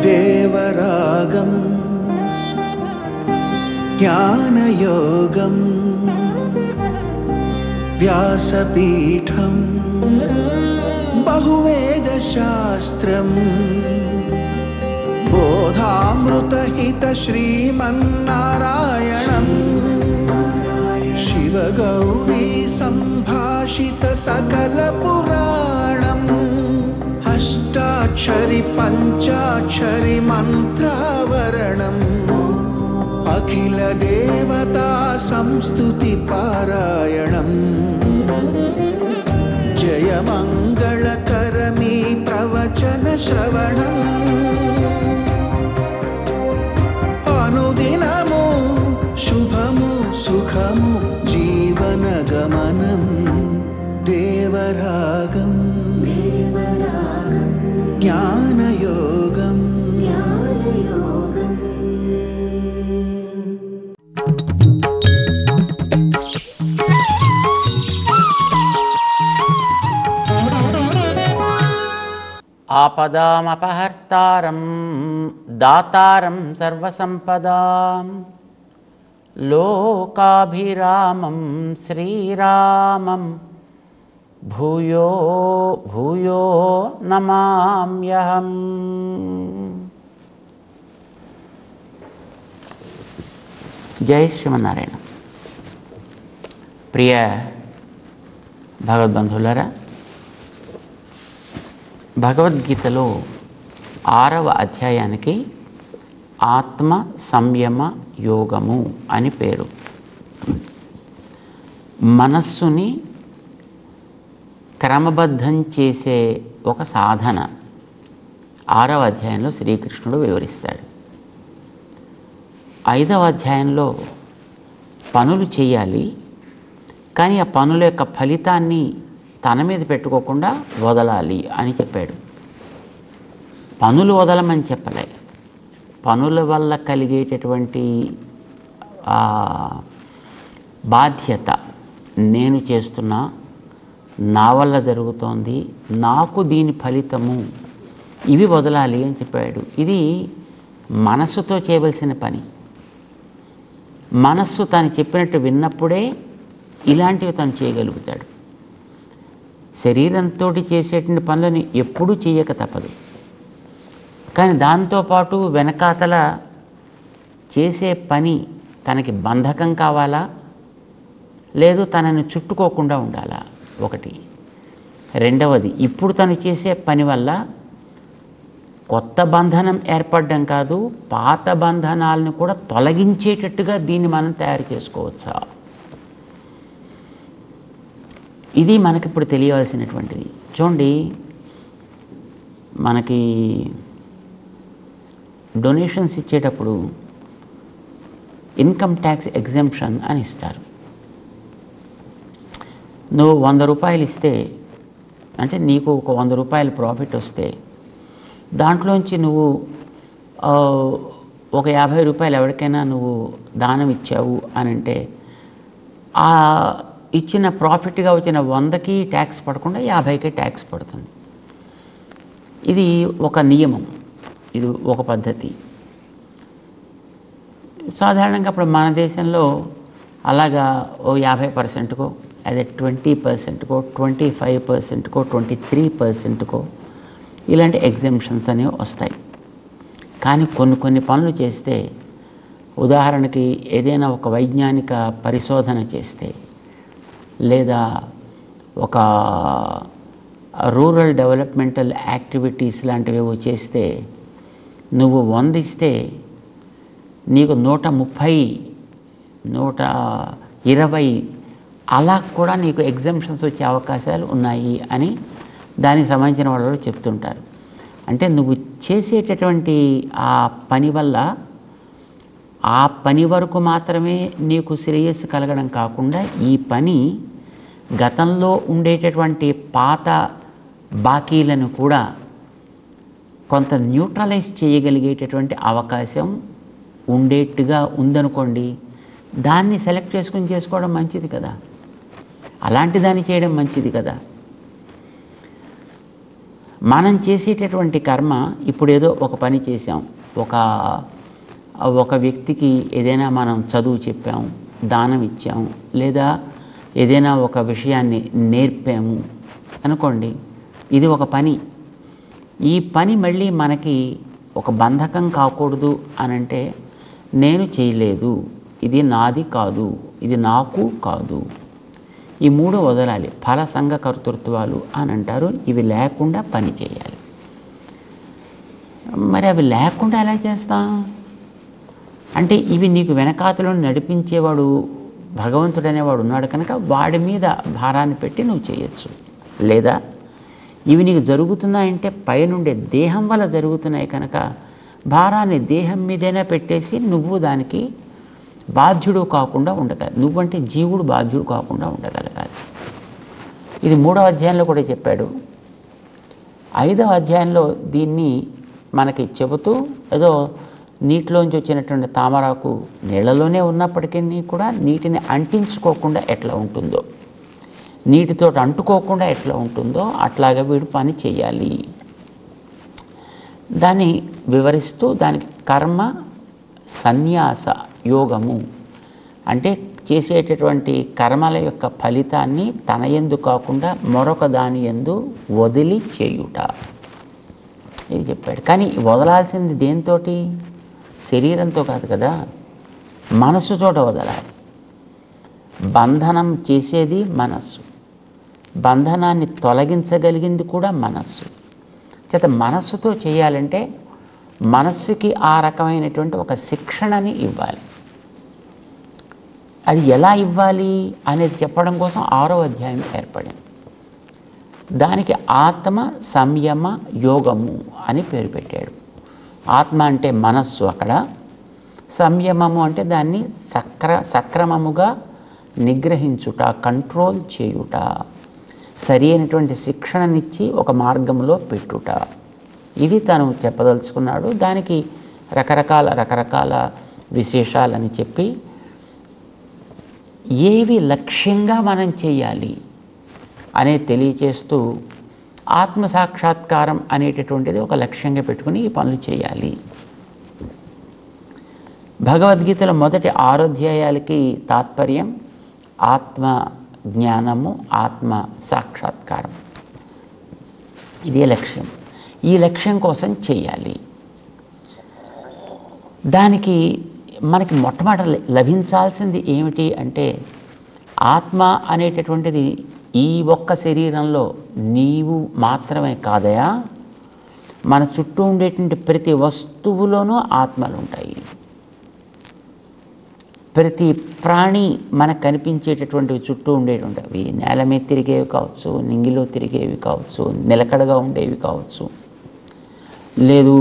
దేవరాగం జ్ఞానయోగం వ్యాసపీఠం బహువేదశాస్త్రం బోధామృతహిత శ్రీమన్నారాయణం శివగౌరీ సంభాషిత సకల పురాణం అష్టాక్షరి పంచాక్షరి మంత్రావరణం అఖిల దేవతా సంస్తుతి పారాయణం జయమంగళకరమీ ప్రవచన శ్రవణం అనుదినము శుభము సుఖము జీవన గమనం దేవరాగం జ్ఞానయోగం ఆపదామపహర్తారం దాతారం సర్వసంపదాం లోకాభిరామం శ్రీరామం భూయో భూయో నమామ్యహం. జై శ్రీమన్నారాయణ. ప్రియ భగవద్బంధువులారా, భగవద్గీతలో 6వ అధ్యాయానికి ఆత్మ సంయమ యోగము అని పేరు. మనస్సుని క్రమబద్ధం చేసే ఒక సాధన 6వ అధ్యాయంలో శ్రీకృష్ణుడు వివరిస్తాడు. 5వ అధ్యాయంలో పనులు చేయాలి, కానీ ఆ పనుల యొక్క ఫలితాన్ని తన మీద పెట్టుకోకుండా వదలాలి అని చెప్పాడు. పనులు వదలమని చెప్పలే, పనుల వల్ల కలిగేటటువంటి బాధ్యత, నేను చేస్తున్నా, నా వల్ల జరుగుతోంది, నాకు దీని ఫలితము, ఇవి వదలాలి అని చెప్పాడు. ఇది మనస్సుతో చేయవలసిన పని. మనస్సు తను చెప్పినట్టు విన్నప్పుడే ఇలాంటివి తను చేయగలుగుతాడు. శరీరంతో చేసేటువంటి పనులని ఎప్పుడూ చేయక తప్పదు. కానీ దాంతోపాటు వెనకాతల చేసే పని తనకి బంధకం కావాలా, లేదు తనని చుట్టుకోకుండా ఉండాలా, ఒకటి. రెండవది, ఇప్పుడు తను చేసే పని వల్ల కొత్త బంధనం ఏర్పడడం కాదు, పాత బంధనాలను కూడా తొలగించేటట్టుగా దీన్ని మనం తయారు చేసుకోవచ్చా, ఇది మనకిప్పుడు తెలియవలసినటువంటిది. చూడండి, మనకి డొనేషన్స్ ఇచ్చేటప్పుడు ఇన్కమ్ ట్యాక్స్ ఎగ్జెంప్షన్ అని ఇస్తారు. నువ్వు 100 రూపాయలు ఇస్తే, అంటే నీకు ఒక 100 రూపాయలు ప్రాఫిట్ వస్తే, దాంట్లోంచి నువ్వు ఒక 50 రూపాయలు ఎవరికైనా నువ్వు దానం ఇచ్చావు అని అంటే, ఆ ఇచ్చిన ప్రాఫిట్గా వచ్చిన 100కి ట్యాక్స్ పడకుండా 50కి ట్యాక్స్ పడుతుంది. ఇది ఒక నియమం, ఇది ఒక పద్ధతి. సాధారణంగా ఇప్పుడు మన దేశంలో అలాగా ఓ 50%కో, అదే 20%కో, 25%కో, 23%కో ఇలాంటి ఎగ్జెంప్షన్స్ అనేవి వస్తాయి. కానీ కొన్ని పనులు చేస్తే, ఉదాహరణకి ఏదైనా ఒక వైజ్ఞానిక పరిశోధన చేస్తే, లేదా ఒక రూరల్ డెవలప్మెంటల్ యాక్టివిటీస్ లాంటివి చేస్తే, నువ్వు 100 ఇస్తే నీకు 130, 120 అలా కూడా నీకు ఎగ్జామ్షన్స్ వచ్చే అవకాశాలు ఉన్నాయి అని దానికి సంబంధించిన వాళ్ళు చెప్తుంటారు. అంటే నువ్వు చేసేటటువంటి ఆ పని వల్ల ఆ పని వరకు మాత్రమే నీకు శ్రేయస్సు కలగడం కాకుండా, ఈ పని గతంలో ఉండేటటువంటి పాత బాకీలను కూడా కొంత న్యూట్రలైజ్ చేయగలిగేటటువంటి అవకాశం ఉండేట్టుగా ఉందనుకోండి, దాన్ని సెలెక్ట్ చేసుకోవడం మంచిది కదా, అలాంటి దాన్ని చేయడం మంచిది కదా. మనం చేసేటటువంటి కర్మ ఇప్పుడు ఏదో ఒక పని చేసాం, ఒక వ్యక్తికి ఏదైనా మనం చదువు చెప్పాము, దానం ఇచ్చాము, లేదా ఏదైనా ఒక విషయాన్ని నేర్పాము అనుకోండి, ఇది ఒక పని. ఈ పని మళ్ళీ మనకి ఒక బంధకం కాకూడదు అనంటే నేను చేయలేదు, ఇది నాది కాదు, ఇది నాకు కాదు, ఈ మూడు వదలాలి. ఫల సంఘ కర్తృత్వాలు అని అంటారు. ఇవి లేకుండా పని చేయాలి. మరి అవి లేకుండా ఎలా చేస్తాం అంటే, ఇవి నీకు వెనకాతలో నడిపించేవాడు భగవంతుడు అనేవాడు ఉన్నాడు కనుక వాడి మీద భారాన్ని పెట్టి నువ్వు చేయొచ్చు. లేదా ఇవి నీకు జరుగుతున్నాయంటే పైనుండే దేహం వల్ల జరుగుతున్నాయి కనుక భారాన్ని దేహం మీదైనా పెట్టేసి నువ్వు దానికి బాధ్యుడు కాకుండా ఉండగలగాలి. నువ్వంటే జీవుడు బాధ్యుడు కాకుండా ఉండగలగాలి. ఇది 3వ అధ్యాయంలో కూడా చెప్పాడు. 5వ అధ్యాయంలో దీన్ని మనకి చెబుతూ, ఏదో నీటిలోంచి వచ్చినటువంటి తామరాకు నీళ్ళలోనే ఉన్నప్పటికీ కూడా నీటిని అంటించుకోకుండా ఎట్లా ఉంటుందో, నీటితో అంటుకోకుండా ఎట్లా ఉంటుందో అట్లాగే వీడు పని చేయాలి. దాన్ని వివరిస్తూ దానికి కర్మ సన్యాస యోగము అంటే చేసేటటువంటి కర్మల యొక్క ఫలితాన్ని తన యందు కాకుండా మరొక దాని యందు వదిలి చేయుట, ఇది చెప్పాడు. కానీ వదలాల్సింది దేంతోటి? శరీరంతో కాదు కదా, మనస్సుతో వదలాలి. బంధనం చేసేది మనస్సు, బంధనాన్ని తొలగించగలిగింది కూడా మనస్సు. చేత మనస్సుతో చేయాలంటే మనస్సుకి ఆ రకమైనటువంటి ఒక శిక్షణని ఇవ్వాలి. అది ఎలా ఇవ్వాలి అనేది చెప్పడం కోసం 6వ అధ్యాయం ఏర్పడింది. దానికి ఆత్మ సంయమ యోగము అని పేరు పెట్టాడు. ఆత్మ అంటే మనస్సు, అక్కడ సంయమము అంటే దాన్ని సక్రమముగా నిగ్రహించుట, కంట్రోల్ చేయుట, సరి అయినటువంటి శిక్షణనిచ్చి ఒక మార్గంలో పెట్టుట, ఇది తను చెప్పదలుచుకున్నాడు. దానికి రకరకాల విశేషాలని చెప్పి ఏవి లక్ష్యంగా మనం చేయాలి అనేది తెలియచేస్తూ ఆత్మసాక్షాత్కారం అనేటటువంటిది ఒక లక్ష్యంగా పెట్టుకుని ఈ పనులు చేయాలి. భగవద్గీతలో మొదటి 6 అధ్యాయాలకి తాత్పర్యం ఆత్మ జ్ఞానము, ఆత్మ సాక్షాత్కారం, ఇదే లక్ష్యం. ఈ లక్ష్యం కోసం చేయాలి. దానికి మనకి మొట్టమొదట లభించాల్సింది ఏమిటి అంటే, ఆత్మ అనేటటువంటిది ఈ ఒక్క శరీరంలో నీవు మాత్రమే కాదయా, మన చుట్టూ ఉండేటువంటి ప్రతి వస్తువులోనూ ఆత్మలు ఉంటాయి. ప్రతి ప్రాణి మనకు కనిపించేటటువంటివి చుట్టూ ఉండేటువంటివి నేల మీద తిరిగేవి కావచ్చు, నింగిలో తిరిగేవి కావచ్చు, నిలకడగా ఉండేవి కావచ్చు, లేదు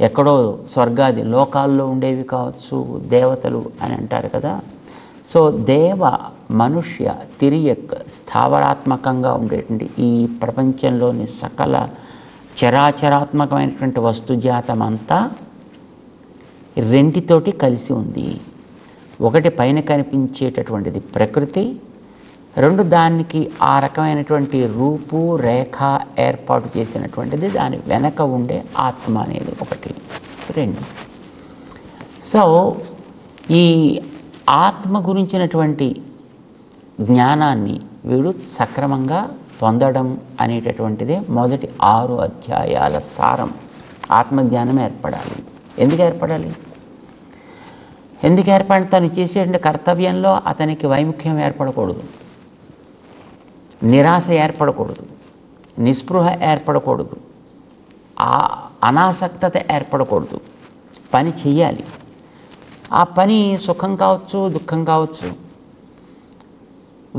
ఎక్కడో స్వర్గాది లోకాల్లో ఉండేవి కావచ్చు, దేవతలు అని అంటారు కదా. సో దేవ మనుష్య తిరియక్ స్థావరాత్మకంగా ఉండేటువంటి ఈ ప్రపంచంలోని సకల చరాచరాత్మకమైనటువంటి వస్తుజాతం అంతా రెంటితోటి కలిసి ఉంది. ఒకటి పైన కనిపించేటటువంటిది ప్రకృతి, 2 దానికి ఆ రకమైనటువంటి రూపు రేఖ ఏర్పాటు చేసినటువంటిది దాని వెనక ఉండే ఆత్మ అనేది 1, 2. సో ఈ ఆత్మ గురించినటువంటి జ్ఞానాన్ని వీడు సక్రమంగా పొందడం అనేటటువంటిదే మొదటి 6 అధ్యాయాల సారం. ఆత్మజ్ఞానం ఏర్పడాలి. ఎందుకు ఏర్పడాలి? తను చేసేటువంటి కర్తవ్యంలో అతనికి వైముఖ్యం ఏర్పడకూడదు, నిరాశ ఏర్పడకూడదు, నిస్పృహ ఏర్పడకూడదు, అనాసక్తత ఏర్పడకూడదు. పని చెయ్యాలి. ఆ పని సుఖం కావచ్చు, దుఃఖం కావచ్చు,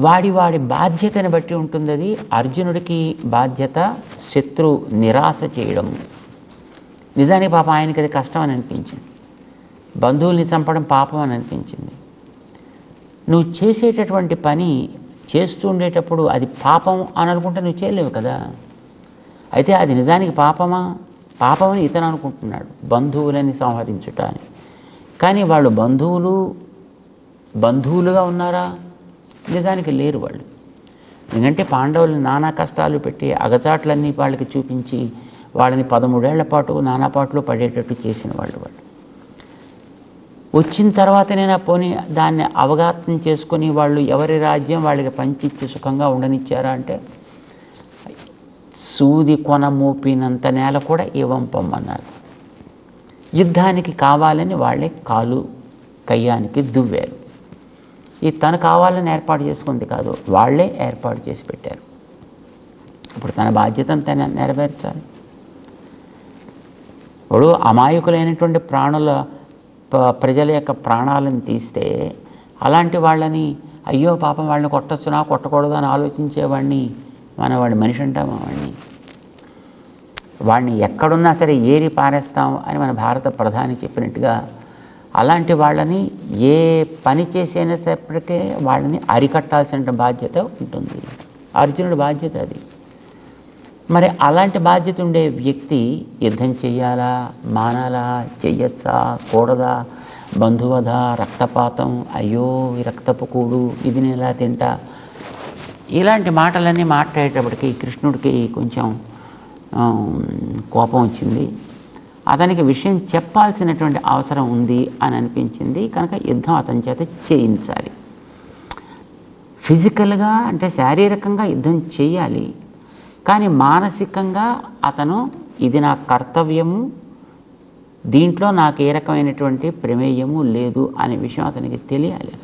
వాడి బాధ్యతని బట్టి ఉంటుంది. అది అర్జునుడికి బాధ్యత శత్రు నిరాశ చేయడం. నిజానికి పాపం ఆయనకి అది కష్టం అని అనిపించింది, బంధువుల్ని చంపడం పాపం అని అనిపించింది. నువ్వు చేసేటటువంటి పని చేస్తూ ఉండేటప్పుడు అది పాపం అని అనుకుంటే నువ్వు చేయలేవు కదా. అయితే అది నిజానికి పాపమని ఇతను అనుకుంటున్నాడు, బంధువులని సంహరించుట అని. కానీ వాళ్ళు బంధువులుగా ఉన్నారా? నిజానికి లేరు. వాళ్ళు ఎందుకంటే పాండవులు నానా కష్టాలు పెట్టి అగచాట్లన్నీ వాళ్ళకి చూపించి వాళ్ళని 13 ఏళ్ల పాటు నానా పాటలు పడేటట్టు చేసిన వాళ్ళు. వచ్చిన తర్వాతనైనా పోనీ దాన్ని అవగాహన చేసుకొని వాళ్ళు ఎవరి రాజ్యం వాళ్ళకి పంచిచ్చి సుఖంగా ఉండనిచ్చారా అంటే సూది కొన మోపినంత నేల కూడా ఇవ్వంపమ్మన్నారు. యుద్ధానికి కావాలని వాళ్ళే కాలు కయ్యానికి దువ్వారు. ఈ తను కావాలని ఏర్పాటు చేసుకుంది కాదు, వాళ్ళే ఏర్పాటు చేసి పెట్టారు. ఇప్పుడు తన బాధ్యతను తను నెరవేర్చాలి. ఇప్పుడు అమాయకులైనటువంటి ప్రజల యొక్క ప్రాణాలను తీస్తే అలాంటి వాళ్ళని అయ్యో పాపం వాళ్ళని కొట్టొచ్చునా కొట్టకూడదు అని ఆలోచించేవాడిని వాడిని మనిషి అంటామా? వాడిని ఎక్కడున్నా సరే ఏరి పారేస్తాం అని మన భారత ప్రధాని చెప్పినట్టుగా అలాంటి వాళ్ళని ఏ పని చేసేటప్పటికే వాళ్ళని అరికట్టాల్సిన బాధ్యత ఉంటుంది. అర్జునుడి బాధ్యత అది. మరి అలాంటి బాధ్యత ఉండే వ్యక్తి యుద్ధం చెయ్యాలా, మానాలా, చెయ్యొచ్చా, కూడదా, బంధువధ, రక్తపాతం, అయ్యో ఈ రక్తపు కూడు, ఇది నేను ఎలా తింటా, ఇలాంటి మాటలన్నీ మాట్లాడేటప్పటికి కృష్ణుడికి కొంచెం కోపం వచ్చింది. అతనికి విషయం చెప్పాల్సినటువంటి అవసరం ఉంది అని అనిపించింది. కనుక యుద్ధం అతని చేత చేయించాలి. ఫిజికల్గా అంటే శారీరకంగా యుద్ధం చేయాలి, కానీ మానసికంగా అతను ఇది నా కర్తవ్యము, దీంట్లో నాకు ఏ రకమైనటువంటి ప్రమేయము లేదు అనే విషయం అతనికి తెలియాలి.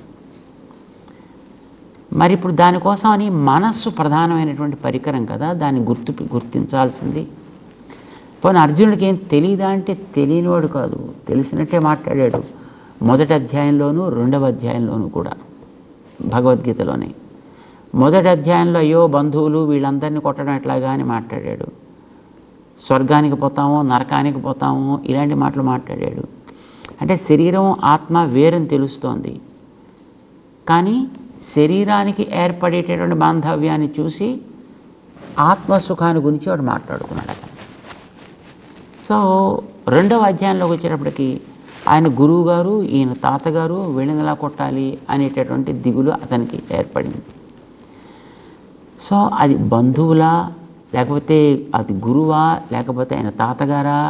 మరి ఇప్పుడు దానికోసం అని మనస్సు ప్రధానమైనటువంటి పరికరం కదా, దాన్ని గుర్తించాల్సింది. పోనీ అర్జునుడికి ఏం తెలియదా అంటే తెలియనివాడు కాదు, తెలిసినట్టే మాట్లాడాడు. మొదటి అధ్యాయంలోనూ 2వ అధ్యాయంలోనూ కూడా భగవద్గీతలోనే. మొదటి అధ్యాయంలో అయ్యో బంధువులు వీళ్ళందరినీ కొట్టడం ఎట్లాగా అని మాట్లాడాడు. స్వర్గానికి పోతామో నరకానికి పోతామో ఇలాంటి మాటలు మాట్లాడాడు. అంటే శరీరం ఆత్మ వేరని తెలుస్తోంది, కానీ శరీరానికి ఏర్పడేటటువంటి బాంధవ్యాన్ని చూసి ఆత్మసుఖాన్ని గురించి వాడు మాట్లాడుకున్నాడు అతను. సో 2వ అధ్యాయంలోకి వచ్చేటప్పటికి ఆయన గురువు గారు, ఈయన తాతగారు వీళ్ళని ఎలా కొట్టాలి అనేటటువంటి దిగులు అతనికి ఏర్పడింది. సో అది బంధువులా, లేకపోతే అది గురువా, లేకపోతే ఆయన తాతగారా,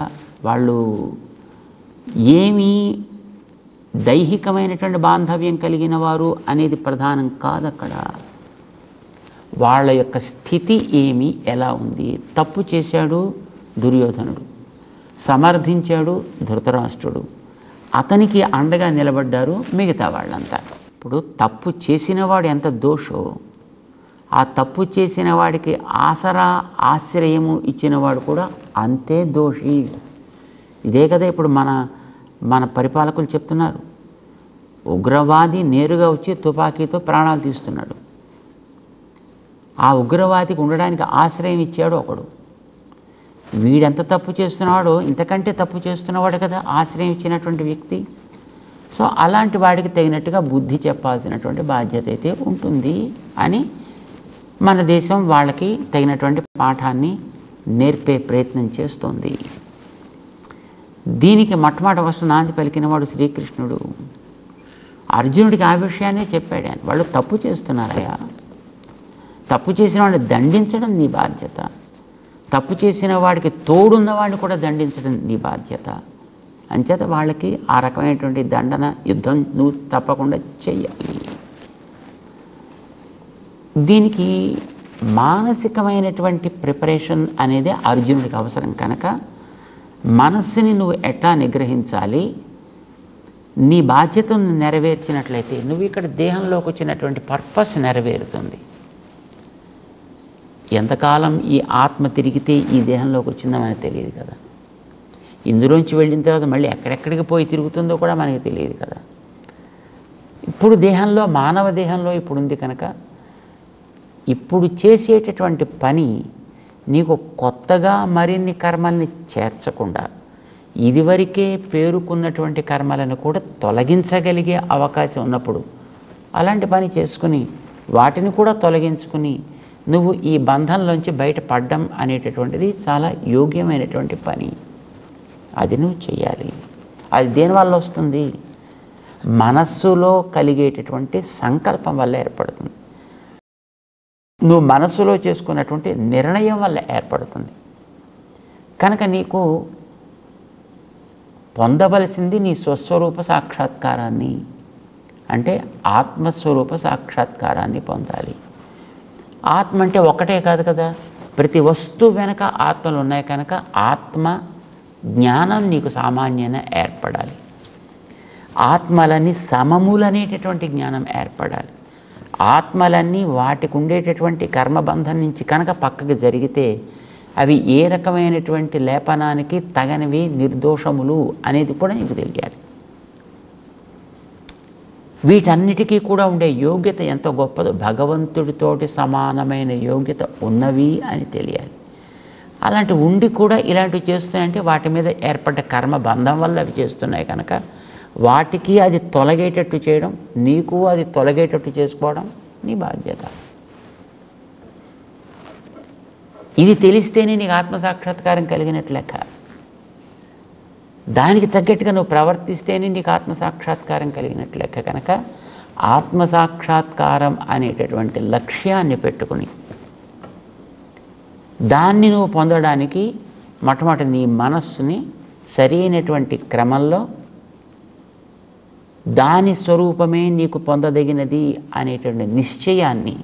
వాళ్ళు ఏమీ దైహికమైనటువంటి బాంధవ్యం కలిగిన వారు అనేది ప్రధానం కాదు అక్కడ. వాళ్ళ యొక్క స్థితి ఏమి, ఎలా ఉంది. తప్పు చేశాడు దుర్యోధనుడు, సమర్థించాడు ధృతరాష్ట్రుడు, అతనికి అండగా నిలబడ్డారు మిగతా వాళ్ళంతా. ఇప్పుడు తప్పు చేసినవాడు ఎంత దోషో, ఆ తప్పు చేసిన వాడికి ఆసరా ఆశ్రయము ఇచ్చినవాడు కూడా అంతే దోషి. ఇదే కదా ఇప్పుడు మన పరిపాలకులు చెప్తున్నారు. ఉగ్రవాది నేరుగా వచ్చి తుపాకీతో ప్రాణాలు తీస్తున్నాడు, ఆ ఉగ్రవాదికి ఉండడానికి ఆశ్రయం ఇచ్చాడు ఒకడు. వీడెంత తప్పు చేస్తున్నాడో ఇంతకంటే తప్పు చేస్తున్నవాడు కదా ఆశ్రయం ఇచ్చినటువంటి వ్యక్తి. సో అలాంటి వాడికి తగినట్టుగా బుద్ధి చెప్పాల్సినటువంటి బాధ్యత అయితే ఉంటుంది అని మన దేశం వాళ్ళకి తగినటువంటి పాఠాన్ని నేర్పే ప్రయత్నం చేస్తోంది. దీనికి మొట్టమొదటి వస్తు నాంది పలికినవాడు శ్రీకృష్ణుడు. అర్జునుడికి ఆ విషయాన్నే చెప్పాడు. ఆయన వాళ్ళు తప్పు చేస్తున్నారయ్యా, తప్పు చేసిన వాడిని దండించడం నీ బాధ్యత, తప్పు చేసిన వాడికి తోడున్న వాడిని కూడా దండించడం నీ బాధ్యత. అంచేత వాళ్ళకి ఆ రకమైనటువంటి దండన యుద్ధం నువ్వు తప్పకుండా చెయ్యాలి. దీనికి మానసికమైనటువంటి ప్రిపరేషన్ అనేది అర్జునుడికి అవసరం. కనుక మనస్సుని నువ్వు ఎట్లా నిగ్రహించాలి, నీ బాధ్యతను నెరవేర్చినట్లయితే నువ్వు ఇక్కడ దేహంలోకి వచ్చినటువంటి పర్పస్ నెరవేరుతుంది. ఎంతకాలం ఈ ఆత్మ తిరిగితే ఈ దేహంలోకి వచ్చిందో మనకు తెలియదు కదా. ఇందులోంచి వెళ్ళిన తర్వాత మళ్ళీ ఎక్కడెక్కడికి పోయి తిరుగుతుందో కూడా మనకి తెలియదు కదా. ఇప్పుడు దేహంలో, మానవ దేహంలో ఇప్పుడు ఉంది కనుక ఇప్పుడు చేసేటటువంటి పని నీకు కొత్తగా మరిన్ని కర్మల్ని చేర్చకుండా ఇదివరకే పేరుకున్నటువంటి కర్మలను కూడా తొలగించగలిగే అవకాశం ఉన్నప్పుడు అలాంటి పని చేసుకుని వాటిని కూడా తొలగించుకుని నువ్వు ఈ బంధంలోంచి బయటపడడం అనేటటువంటిది చాలా యోగ్యమైనటువంటి పని. అది నువ్వు చేయాలి. అది దేనివల్ల వస్తుంది? మనస్సులో కలిగేటటువంటి సంకల్పం వల్ల ఏర్పడుతుంది. నువ్వు మనస్సులో చేసుకున్నటువంటి నిర్ణయం వల్ల ఏర్పడుతుంది. కనుక నీకు పొందవలసింది నీ స్వస్వరూప సాక్షాత్కారాన్ని, అంటే ఆత్మస్వరూప సాక్షాత్కారాన్ని పొందాలి. ఆత్మ అంటే ఒకటే కాదు కదా, ప్రతి వస్తువు వెనక ఆత్మలు ఉన్నాయి. కనుక ఆత్మ జ్ఞానం నీకు సామాన్యంగా ఏర్పడాలి. ఆత్మలన్నీ సమములనేటటువంటి జ్ఞానం ఏర్పడాలి. ఆత్మలన్నీ వాటికి ఉండేటటువంటి కర్మబంధం నుంచి కనుక పక్కకు జరిగితే అవి ఏ రకమైనటువంటి లేపనానికి తగనివి, నిర్దోషములు అనేది కూడా నీకు తెలియాలి. వీటన్నిటికీ కూడా ఉండే యోగ్యత ఎంత గొప్పదో, భగవంతుడితోటి సమానమైన యోగ్యత ఉన్నవి అని తెలియాలి. అలాంటి ఉండి కూడా ఇలాంటివి చేస్తున్నాయంటే వాటి మీద ఏర్పడ్డ కర్మ బంధం వల్ల అవి చేస్తున్నాయి. కనుక వాటికి అది తొలగేటట్టు చేయడం, నీకు అది తొలగేటట్టు చేసుకోవడం నీ బాధ్యత. ఇది తెలిస్తేనే నీకు ఆత్మసాక్షాత్కారం కలిగినట్లు లెక్క. దానికి తగ్గట్టుగా నువ్వు ప్రవర్తిస్తేనే నీకు ఆత్మసాక్షాత్కారం కలిగినట్లు లెక్క. కనుక ఆత్మసాక్షాత్కారం అనేటటువంటి లక్ష్యాన్ని పెట్టుకుని దాన్ని నువ్వు పొందడానికి మొట్టమొదటి నీ మనస్సుని సరైనటువంటి క్రమంలో దాని స్వరూపమే నీకు పొందదగినది అనేటువంటి నిశ్చయాన్ని,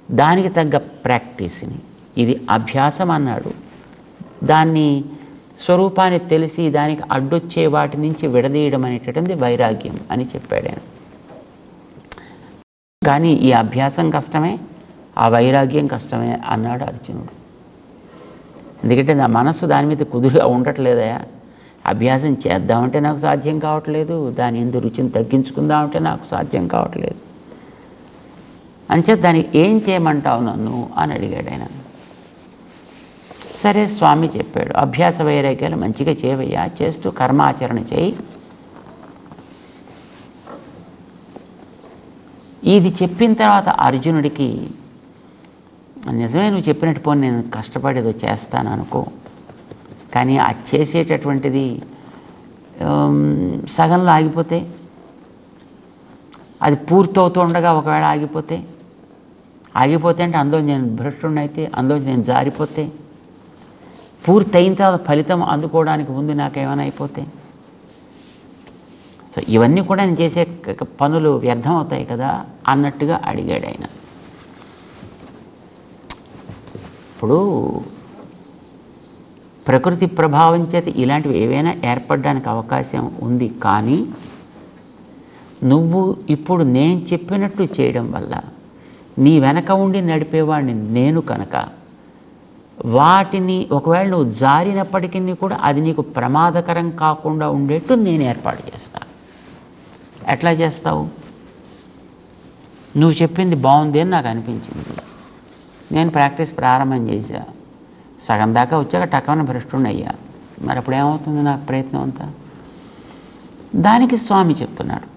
దానికి తగ్గ ప్రాక్టీస్ని, ఇది అభ్యాసం అన్నాడు. దాన్ని స్వరూపాన్ని తెలిసి దానికి అడ్డొచ్చే వాటి నుంచి విడదీయడం అనేటటువంటి వైరాగ్యం అని చెప్పాడు ఆయన. కానీ ఈ అభ్యాసం కష్టమే, ఆ వైరాగ్యం కష్టమే అన్నాడు అర్జునుడు. ఎందుకంటే నా మనస్సు దాని మీద కుదురుగా ఉండట్లేదయా, అభ్యాసం చేద్దామంటే నాకు సాధ్యం కావట్లేదు, దాని ఎందు రుచిని తగ్గించుకుందామంటే నాకు సాధ్యం కావట్లేదు. అంచేత దానికి ఏం చేయమంటావు నన్ను అని అడిగాడు ఆయన. సరే స్వామి చెప్పాడు, అభ్యాస వైరాగ్యాలు మంచిగా చేయవయ్యా, చేస్తూ కర్మాచరణ చేయి. ఇది చెప్పిన తర్వాత అర్జునుడికి నిజమే నువ్వు చెప్పినట్టు పోనీ నేను కష్టపడి ఏదో చేస్తాను అనుకో, కానీ అది చేసేటటువంటిది సగంలో ఆగిపోతే, అది పూర్తవుతూ ఉండగా ఒకవేళ ఆగిపోతే అంటే అందులో నేను భ్రష్టుడినైతే, అందులో నేను జారిపోతే, పూర్తయిన తర్వాత ఫలితం అందుకోవడానికి ముందు నాకేమైనా అయిపోతే, సో ఇవన్నీ కూడా నేను చేసే పనులు వ్యర్థం అవుతాయి కదా అన్నట్టుగా అడిగాడు ఆయన. ఇప్పుడు ప్రకృతి ప్రభావం చేత ఇలాంటివి ఏవైనా ఏర్పడడానికి అవకాశం ఉంది. కానీ నువ్వు ఇప్పుడు నేను చెప్పినట్టు చేయడం వల్ల నీ వెనక ఉండి నడిపేవాడిని నేను కనుక, వాటిని ఒకవేళ నువ్వు జారినప్పటికీ కూడా అది నీకు ప్రమాదకరం కాకుండా ఉండేట్టు నేను ఏర్పాటు చేస్తాను. ఎట్లా చేస్తావు? నువ్వు చెప్పింది బాగుంది అని నాకు అనిపించింది, నేను ప్రాక్టీస్ ప్రారంభం చేశా, సగం దాకా వచ్చాక టక్కన భ్రష్టున్నయ్యా, మరి అప్పుడు ఏమవుతుంది నాకు ప్రయత్నం అంతా? దానికి స్వామి చెప్తున్నాడు,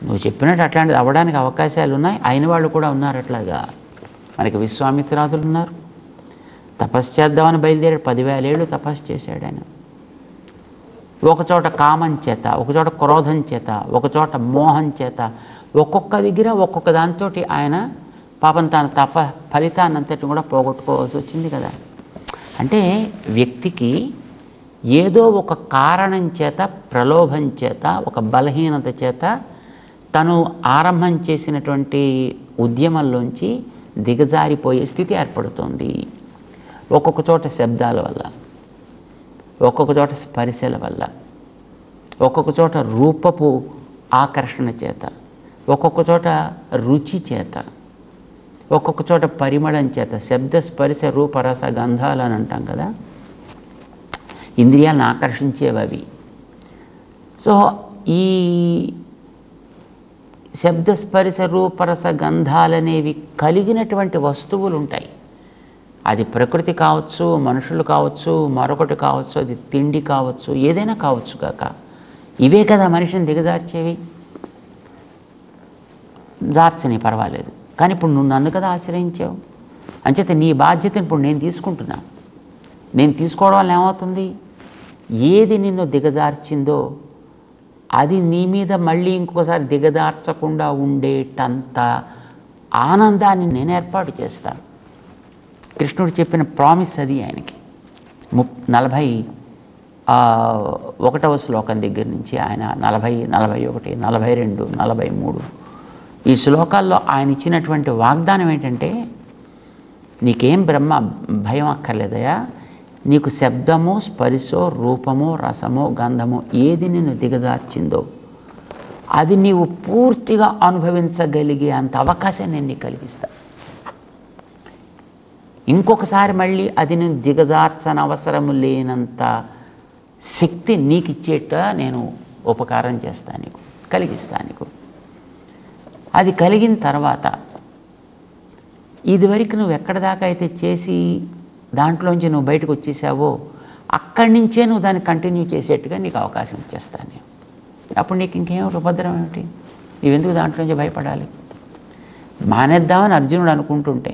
నువ్వు చెప్పినట్టు అట్లాంటిది అవ్వడానికి అవకాశాలు ఉన్నాయి, అయిన వాళ్ళు కూడా ఉన్నారు. అట్లాగా మనకి విశ్వామిత్రాదులు ఉన్నారు, తపస్సు చేద్దామని బయలుదేరాడు, 10,000 ఏళ్ళు తపస్సు చేశాడు ఆయన. ఒకచోట కామం చేత, ఒకచోట క్రోధం చేత, ఒకచోట మోహం చేత, ఒక్కొక్క దగ్గర ఒక్కొక్క దాంతో ఆయన పాపం తన ఫలితాన్నంతటి కూడా పోగొట్టుకోవాల్సి వచ్చింది కదా. అంటే వ్యక్తికి ఏదో ఒక కారణం చేత, ప్రలోభం చేత, ఒక బలహీనత చేత తను ఆరంభం చేసినటువంటి ఉద్యమంలోంచి దిగజారిపోయే స్థితి ఏర్పడుతుంది. ఒక్కొక్క చోట శబ్దాల వల్ల, ఒక్కొక్క చోట స్పర్శల వల్ల, ఒక్కొక్క చోట రూపపు ఆకర్షణ చేత, ఒక్కొక్క చోట రుచి చేత, ఒక్కొక్క చోట పరిమళం చేత, శబ్ద స్పర్శ రూపరస గంధాలు అని అంటాం కదా, ఇంద్రియాలను ఆకర్షించేవి అవి. సో ఈ శబ్దస్పర్శ రూపరస గంధాలనేవి కలిగినటువంటి వస్తువులు ఉంటాయి. అది ప్రకృతి కావచ్చు, మనుషులు కావచ్చు, మరొకటి కావచ్చు, అది తిండి కావచ్చు, ఏదైనా కావచ్చు కాక, ఇవే కదా మనిషిని దిగజార్చేవి. జార్చని పర్వాలేదు, కానీ ఇప్పుడు నువ్వు నన్ను కదా ఆశ్రయించావు, అంచేత నీ బాధ్యతను ఇప్పుడు నేను తీసుకుంటున్నా. నేను తీసుకోవడం వల్ల ఏమవుతుంది? ఏది నిన్ను దిగజార్చిందో అది నీ మీద మళ్ళీ ఇంకొకసారి దిగజార్చకుండా ఉండేటంత ఆనందాన్ని నేను ఏర్పాటు చేస్తాను. కృష్ణుడు చెప్పిన ప్రామిస్ అది ఆయనకి. 41వ శ్లోకం దగ్గర నుంచి ఆయన 40, 41, 42, 43 ఈ శ్లోకాల్లో ఆయన ఇచ్చినటువంటి వాగ్దానం ఏంటంటే, నీకేం భయం అక్కర్లేదయా, నీకు శబ్దమో స్పర్శో రూపమో రసమో గంధమో ఏది నిన్ను దిగజార్చిందో అది నీవు పూర్తిగా అనుభవించగలిగే అంత అవకాశం నేను నీకు కలిగిస్తా. ఇంకొకసారి మళ్ళీ అది నేను దిగజార్చనవసరము లేనంత శక్తి నీకు ఇచ్చేట నేను ఉపకారం చేస్తాను, నీకు కలిగిస్తాను. నీకు అది కలిగిన తర్వాత ఇదివరకు నువ్వు ఎక్కడి దాకా అయితే చేసి దాంట్లోంచి నువ్వు బయటకు వచ్చేసావో అక్కడి నుంచే నువ్వు దాన్ని కంటిన్యూ చేసేట్టుగా నీకు అవకాశం ఇచ్చేస్తాను నేను. అప్పుడు నీకు ఇంకేం ఉపద్రవం ఏమిటి? నువ్వెందుకు దాంట్లోంచి భయపడాలి? మానేద్దామని అర్జునుడు అనుకుంటుంటే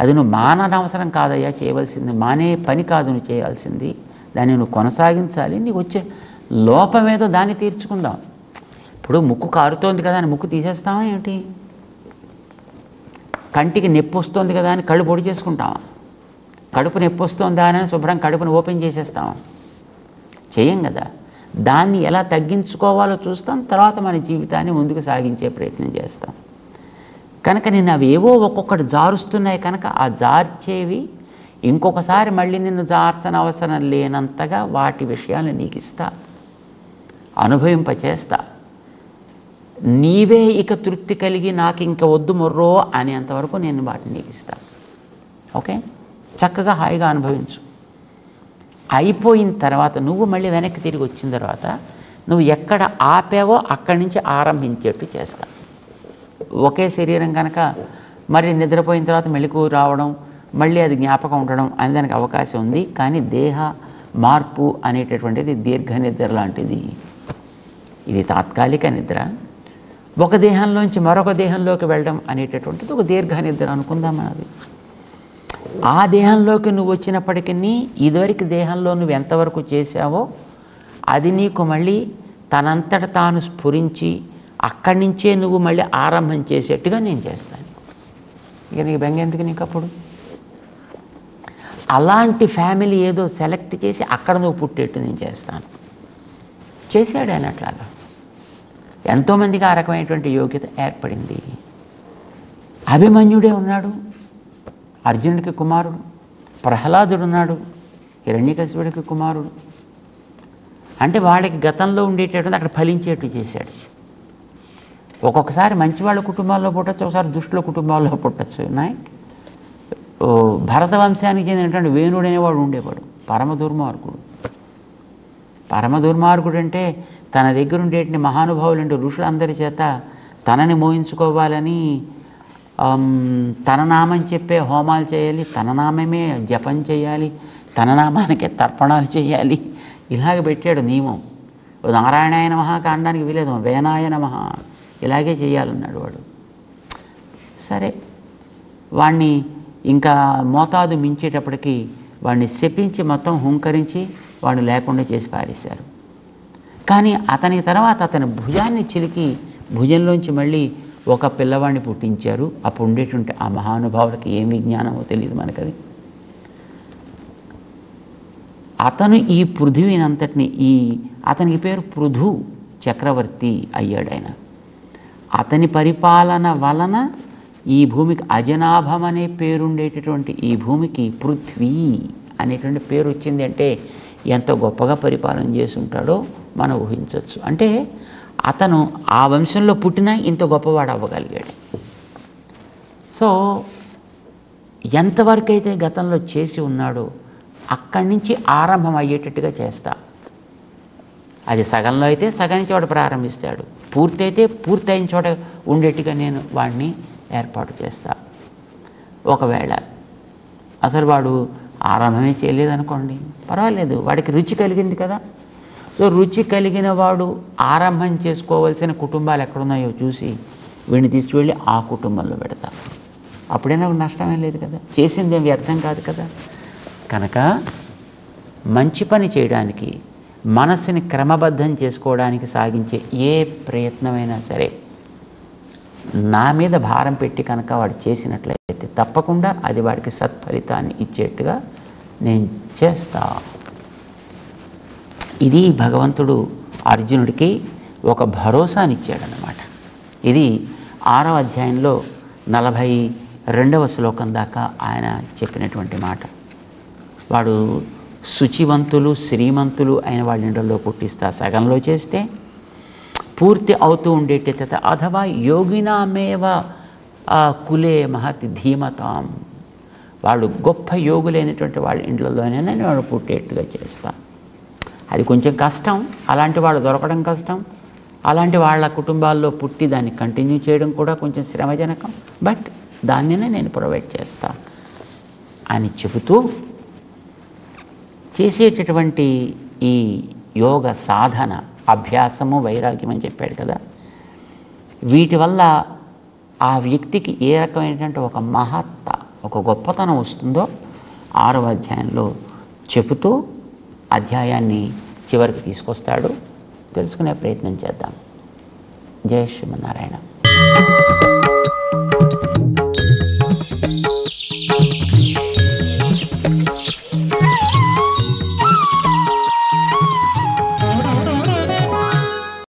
అది నువ్వు మాననవసరం కాదయ్యా చేయవలసింది, మానే పని కాదు నువ్వు చేయాల్సింది, దాన్ని నువ్వు కొనసాగించాలి. నీకు వచ్చే లోపమేదో దాన్ని తీర్చుకుందాం. ఇప్పుడు ముక్కు కారుతోంది కదా అని ముక్కు తీసేస్తావా ఏమిటి? కంటికి నొప్పి వస్తుంది కదా అని కళ్ళు పొడి చేసుకుంటావా? కడుపు నొప్పి వస్తుందా అని శుభ్రం కడుపుని ఓపెన్ చేసేస్తావా? చేయం కదా. దాన్ని ఎలా తగ్గించుకోవాలో చూస్తాం, తర్వాత మన జీవితాన్ని ముందుకు సాగించే ప్రయత్నం చేస్తాం. కనుక నిన్ను అవేవో ఒక్కొక్కటి జారుస్తున్నాయి కనుక ఆ జార్చేవి ఇంకొకసారి మళ్ళీ నిన్ను జార్చనవసరం లేనంతగా వాటి విషయాలు నీకు ఇస్తా, అనుభవింపచేస్తా. నీవే ఇక తృప్తి కలిగి నాకు ఇంక వద్దు మొర్రో అనేంతవరకు నేను వాటిని నీకు ఇస్తా. ఓకే, చక్కగా హాయిగా అనుభవించు. అయిపోయిన తర్వాత నువ్వు మళ్ళీ వెనక్కి తిరిగి వచ్చిన తర్వాత నువ్వు ఎక్కడ ఆపావో అక్కడి నుంచి ఆరంభించేట్టు చేస్తా. ఒకే శరీరం కనుక మరి నిద్రపోయిన తర్వాత మెళుకు రావడం, మళ్ళీ అది జ్ఞాపకం ఉండడం అని దానికి అవకాశం ఉంది. కానీ దేహ మార్పు అనేటటువంటిది దీర్ఘ నిద్ర లాంటిది. ఇది తాత్కాలిక నిద్ర. ఒక దేహంలోంచి మరొక దేహంలోకి వెళ్ళడం అనేటటువంటిది ఒక దీర్ఘ నిద్ర అనుకుందాం. అది ఆ దేహంలోకి నువ్వు వచ్చినప్పటికీ ఇదివరకు దేహంలో నువ్వు ఎంతవరకు చేశావో అది నీకు మళ్ళీ తనంతట తాను స్ఫురించి అక్కడి నుంచే నువ్వు మళ్ళీ ఆరంభం చేసేట్టుగా నేను చేస్తాను. ఇక నీకు బెంగ ఎందుకు నీకు? అప్పుడు అలాంటి ఫ్యామిలీ ఏదో సెలెక్ట్ చేసి అక్కడ నువ్వు పుట్టేట్టు నేను చేస్తాను. చేశాడు ఆయన అట్లాగా. ఎంతోమందికి ఆ రకమైనటువంటి యోగ్యత ఏర్పడింది. అభిమన్యుడే ఉన్నాడు, అర్జునుడికి కుమారుడు. ప్రహ్లాదుడు ఉన్నాడు, హిరణ్యకశిపుడికి కుమారుడు. అంటే వాళ్ళకి గతంలో ఉండేటటువంటి అక్కడ ఫలించేట్టు చేశాడు. ఒక్కొక్కసారి మంచి వాళ్ళ కుటుంబాల్లో పుట్టచ్చు, ఒకసారి దుష్టుల కుటుంబాల్లో పుట్టచ్చు. భరత వంశానికి చెందినటువంటి వేణుడు అనేవాడు ఉండేవాడు, పరమ దుర్మార్గుడు. పరమ దుర్మార్గుడు అంటే తన దగ్గర ఉండేటువంటి మహానుభావులు అంటే ఋషులందరి చేత తనని మోయించుకోవాలని తన నామం చెప్పే హోమాలు చేయాలి, తన నామమే జపం చేయాలి, తన నామానికే తర్పణాలు చేయాలి. ఇలాగ పెట్టాడు నియమం. నారాయణాయ నమః కాండానికి వీలేదు, వేనాయ నమః ఇలాగే చేయాలన్నాడు వాడు. సరే, వాణ్ణి ఇంకా మోతాదు మించేటప్పటికి వాడిని శపించి మొత్తం హుంకరించి వాడు లేకుండా చేసి పారేశారు. కానీ అతని తర్వాత అతని భుజాన్ని చిలికి భుజంలోంచి మళ్ళీ ఒక పిల్లవాడిని పుట్టించారు. అప్పుడు ఉండేటువంటి ఆ మహానుభావులకి ఏం విజ్ఞానమో తెలియదు మనకది. అతను ఈ పృథివీనంతటిని అతనికి పేరు పృథు చక్రవర్తి అయ్యాడు ఆయన. అతని పరిపాలన వలన ఈ భూమికి అజనాభం అనే పేరుండేటటువంటి ఈ భూమికి పృథ్వీ అనేటువంటి పేరు వచ్చింది. అంటే ఎంత గొప్పగా పరిపాలన చేసి ఉంటాడో మనం ఊహించవచ్చు. అంటే అతను ఆ వంశంలో పుట్టినా ఇంత గొప్పవాడు అవ్వగలిగాడు. సో ఎంతవరకు అయితే గతంలో చేసి ఉన్నాడో అక్కడి నుంచి ఆరంభం అయ్యేటట్టుగా చేస్తా. అది సగంలో అయితే సగం చోట ప్రారంభిస్తాడు, పూర్తి అయితే పూర్తి అయిన చోట ఉండేట్టుగా నేను వాడిని ఏర్పాటు చేస్తా. ఒకవేళ అసలు వాడు ఆరంభమే చేయలేదనుకోండి, పర్వాలేదు, వాడికి రుచి కలిగింది కదా. సో రుచి కలిగిన వాడు ఆరంభం చేసుకోవాల్సిన కుటుంబాలు ఎక్కడున్నాయో చూసి వీడిని తీసుకువెళ్ళి ఆ కుటుంబంలో పెడతా. అప్పుడైనా నష్టమే లేదు కదా, చేసింది ఏం వ్యర్థం కాదు కదా. కనుక మంచి పని చేయడానికి, మనస్సుని క్రమబద్ధం చేసుకోవడానికి సాగించే ఏ ప్రయత్నమైనా సరే నా మీద భారం పెట్టి కనుక వాడు చేసినట్లయితే తప్పకుండా అది వాడికి సత్ఫలితాన్ని ఇచ్చేట్టుగా నేను చేస్తా. ఇది భగవంతుడు అర్జునుడికి ఒక భరోసానిచ్చాడనమాట. ఇది 6వ అధ్యాయంలో 42వ శ్లోకం దాకా ఆయన చెప్పినటువంటి మాట. వాడు శుచివంతులు శ్రీమంతులు అయిన వాళ్ళ ఇండ్లలో పుట్టిస్తా, సగంలో చేస్తే పూర్తి అవుతూ ఉండేటైతే అథవా యోగినామేవ కులే మహతి ధీమతాం, వాళ్ళు గొప్ప యోగులైనటువంటి వాళ్ళ ఇండ్లలోనే నేను వాడు పుట్టేట్టుగా చేస్తా. అది కొంచెం కష్టం, అలాంటి వాళ్ళు దొరకడం కష్టం, అలాంటి వాళ్ళ కుటుంబాల్లో పుట్టి దాన్ని కంటిన్యూ చేయడం కూడా కొంచెం శ్రమజనకం, బట్ దాన్నే నేను ప్రొవైడ్ చేస్తా అని చెబుతూ చేసేటటువంటి ఈ యోగ సాధన, అభ్యాసము, వైరాగ్యం అని చెప్పాడు కదా, వీటి వల్ల ఆ వ్యక్తికి ఏ రకమైనటువంటి ఒక మహత్త, ఒక గొప్పతనం వస్తుందో 6వ అధ్యాయంలో చెబుతూ అధ్యాయాన్ని చివరికి తీసుకొస్తాడు. తెలుసుకునే ప్రయత్నం చేద్దాం. జై శ్రీమన్నారాయణ.